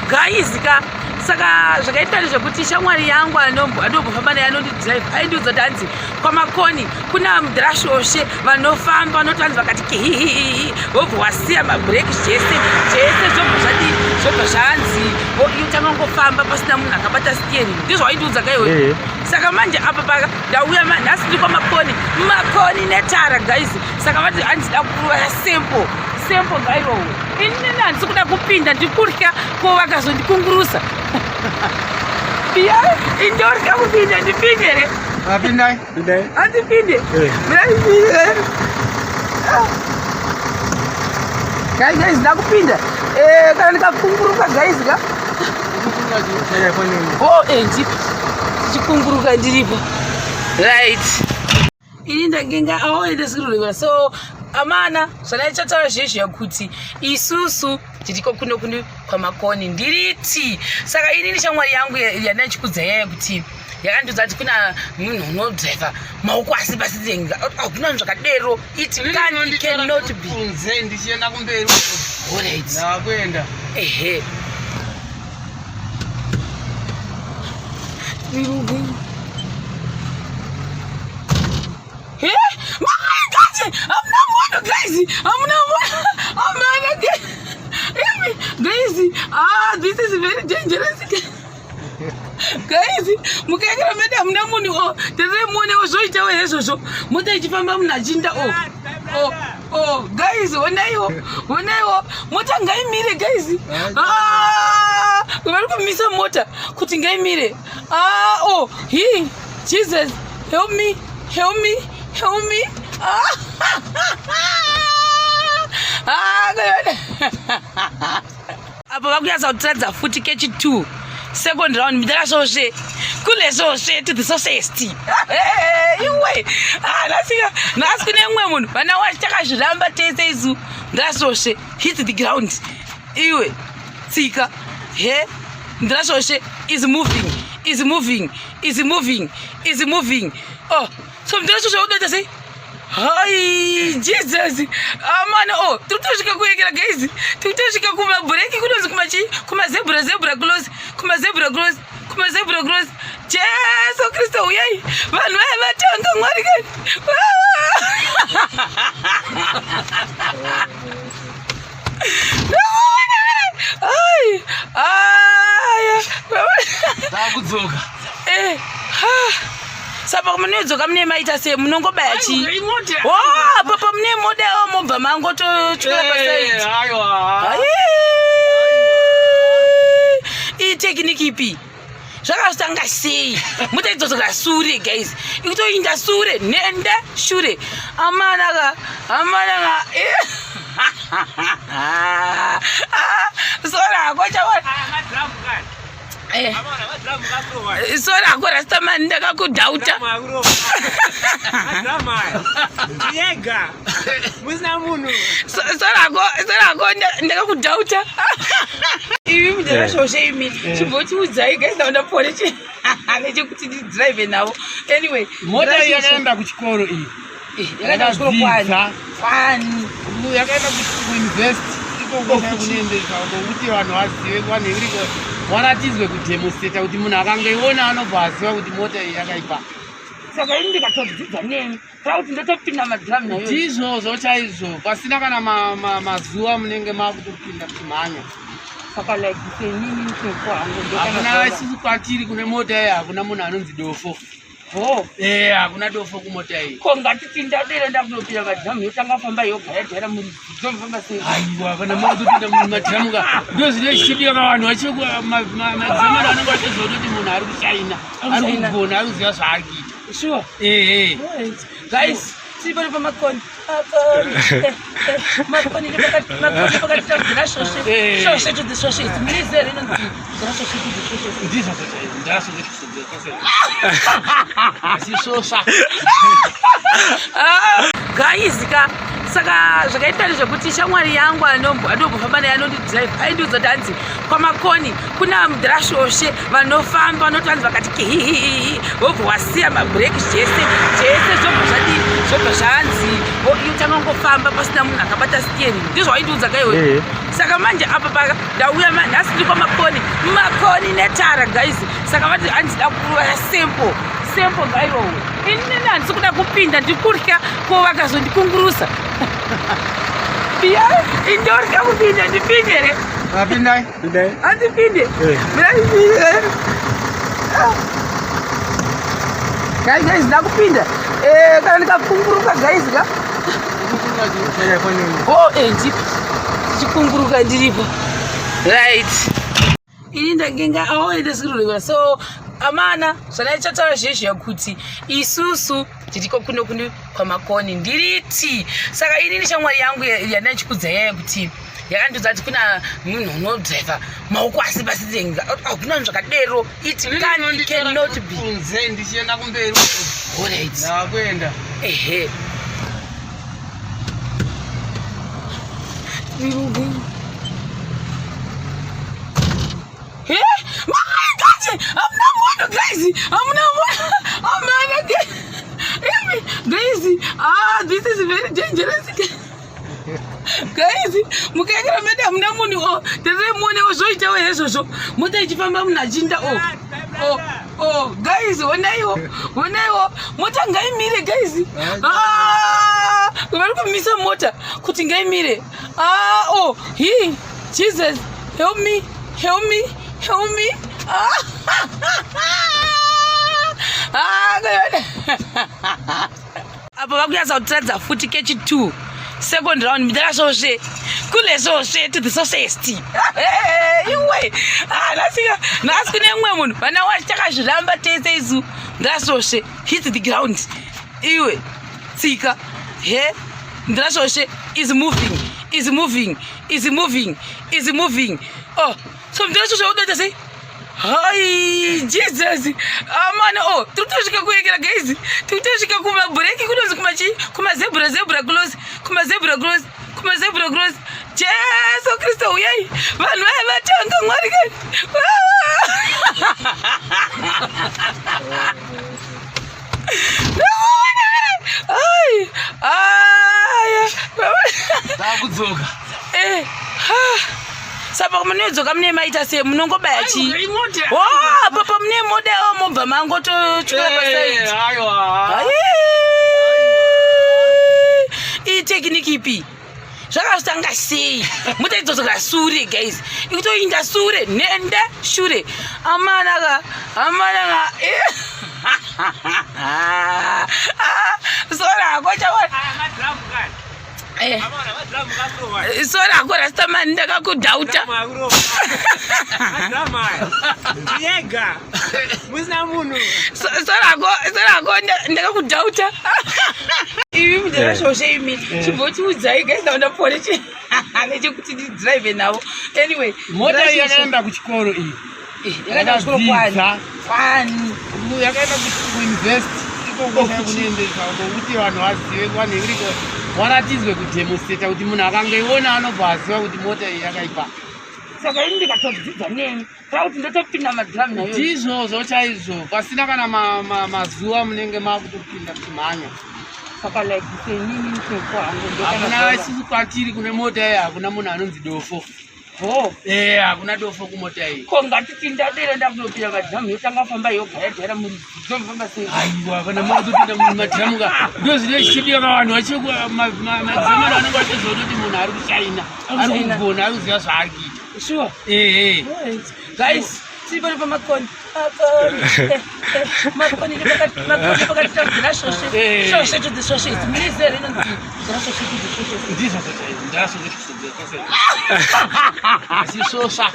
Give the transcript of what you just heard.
guys ka saka zvakaita zvekuti shamwari yangu anombofamba naye anondidrive aindiudza danzi kwamakoni kuna mudhirashoshe vanofamba vanotanzi vakati kihihihihi wobva wasiya mabhureki zvese zvobva zvanzi utanga ngofamba pasina munhu akabata steering ndizvo waindiudza kaiwe saka manje apa ndauya nhasi ndiri kwamakoni netara guys saka vati handida kuva sempo gairowo inini handisi kuda kupinda ndikurya ko vakazondikungurusa indorya kupinda ndipinde re handipinde guys ndakupinda kana ndikakunguruka guys ka ndichikunguruka ndiripo right ini ndagenga aoendesirurwa so amana zvandaichataura zvezvo kuti isusu tiriko kuno kwamakoni ndiriti saka inini shamwari yangu yandachikudza yaya kuti yakandiudza kuti kuna munhu unodriva maoko asi pasi denga hakuna munhu zvakadero it cannot be kunze ndichienda kumberi alright nakuenda ehe This is very dangerous. Guys, mukaekera meda hamuna munhu teremuonewo zvoitawo hezvozvo mota ichifamba munhu achinda guys onaiwo mota ngaimire guys vari kumisa mota kuti ngaimire Jesus help me apa vakunyatsa kutiradza futi kechi 2 second round ndakasvosve kulezvosve to the society iwe nhasi kune mumwe munhu vana wacho takazviramba tese isu ndakasvosve hit the ground iwe tsika ndakasvosve is moving so ndakasvosve unoita sei Hai, Jesus. Amana, turikutosvika kuekera guys. Turikutosvika kumabhureki kunonzi kumazebra close. Jesu Kristu uyai. Vanhu vaya vatanga Mwari kani. Ndakudzoka. Sapa munodzoka mune maita se munongobaya chi papa mune moda mobva mangotochukira pasaidi itekiniki ipi zvakazotanga sei mutaidzosora sure guys ikutoinda sure nenda shure amanaka sorako sora ko rastamani ndakakudhauta sorako ndakakudhauta ivi mudhirashoshe imi chimbotiudzai guys ndaundapone nechekuti ndidrive navo anyway mota yakaenda kuchikoro iyi yakaenda kuchikoro kwani yakaenda kuuniversity ikokunoendesa kuti vanhu vazive vanhu waratidzwe kudemonstrata kuti munhu akangaiona anobva aziva kuti mota iyi yakaipa saka ini ndikatodzidza nemi kuti ndotopinda madhiramu nayo ndizvozvo chaizvo pasina kana mazuva munenge makutopinda kumhanya saka like senini hakuna isusu kwatiri kune mota iyi hakuna munhu anonzi dofo hakuna dofo kumota iyi ko ngatipinda dera ndakunopinda madhiramu yotanga famba yogayadhara muri dzomufamba sei aiwa kana makutopinda mumadhiramu ka ndo zvino zvichidiwa kavanhu madzimano anenge achizototi munhu ari kushaina ari kugona ari kuziva zvaari kuita sure guys sipari pamakoni makoni pakati shoshe to the shoshe mizere guys ka saka zvakaita zvekuti shamwari yangu anombofamba naye anondidrive aindiudza danzi kwamakoni kuna mudhirashoshe vanofamba vanotanzi vakati kihihihihi wobva wasiya mabhureki zvese zvobva zvanzi utanga ngofamba pasina munhu akabata steering ndizvo waindiudza kaiwe saka manje apa ndauya nhasi ndiri kwamakoni yetara guys, saka vati handida kuva sempo ngairowe. Inini handisi kuda kupinda ndikurya ko vakazondikungurusa. Pia indorya kupinda ndipinde here. Apindai. Handipinde. Guys, ndakupinda. Kana ndikakunguruka guys ka. Oh, ndichikunguruka ndiripo. Right. Ini ndagenga awoendesirwa so amana zvandaichataura zvezvo kuti isusu tiriko kuno kwamakoni ndiriti. Saka ini nishamwari yangu yandaichikudza yaya kuti yakandudza kuti kuna munhu unodriva maoko asi pasitenga hakuna zvakadero it cannot be kunze ndichienda kumberi. Alright. Ndakuenda. Ehe. This is very dangerous. Guys, mukaekera meda hamuna munhu ndirimuonewo zvoitawo hezvozvo mota ichifamba munhu achinda guys, onaiwo mota ngaimire guys. Vari kumisa mota kuti ngaimire. Jesus, help me. Apa vakunyatsa kutiradza futi kechi 2 second round ndakasvosve kulezvosve to the society. Iwe nhasi kune mumwe munhu vana wacho takazviramba tese isu ndasvosve hit the ground. Iwe tsika he ndasvosve is moving. So ndasvosve udoita sei. Hai Jesus, amana turikutosvika kuekera guys, turikutosvika kumabreaki kunonzi kumazebra cross. Jesu Kristu uyai vanhu vaya vatanga Mwari kani. Ndakudzoka. Sapa munodzoka mune maita se munongobaya chi. Papa mune moda mobva mango tochukura paside. I technique ipi zvakazotanga sei mutaidzoka sure guys, ikutoinda sure nenda shure amana sora kocha sora korasta man ndakakudhauta. Sorako ndakakudhauta. Ivi mudhashoshe imi chimbotiudzai guys ndaona pone nechekuti ndidrive navo. Anyway, mota yakaenda kuchikoro iyi. Yakaenda kuchikoro kwani? Yakaenda kuuniversity. Kunoendesa kuti vanhu vazive kwanhengiriko waratidzwe kudhemoseta kuti munhu akangaiona anobva aziva kuti mota iyi yakaipa. Saka ini ndikatodzidza nemi kuti ndotopinda madhiramu nayo ndizvozvo chaizvo pasina kana mazuva munenge makutopinda kumhanya. Saka like senini hakuna isusu kwatiri kune mota iyi hakuna munhu anonzi dofo. Hakuna dofo kumota iyi. Ko ngatipinda dera ndakunopinda madhiramu yotanga famba yogara muri dzomufamba sei. Aiwa kana makutopinda mumadhiramu ka ndozvine chichidiwa kavanhu madzimana anenge achizoti munhu ari kushaina ari kugona ari kuziva zvaari kuita. Sure. Guys, sipari pamakoni makoni pakati shoshe to the shoshe. It's minister inonzi shoshe to the shoshe. Ndizvo ndasozvishosha.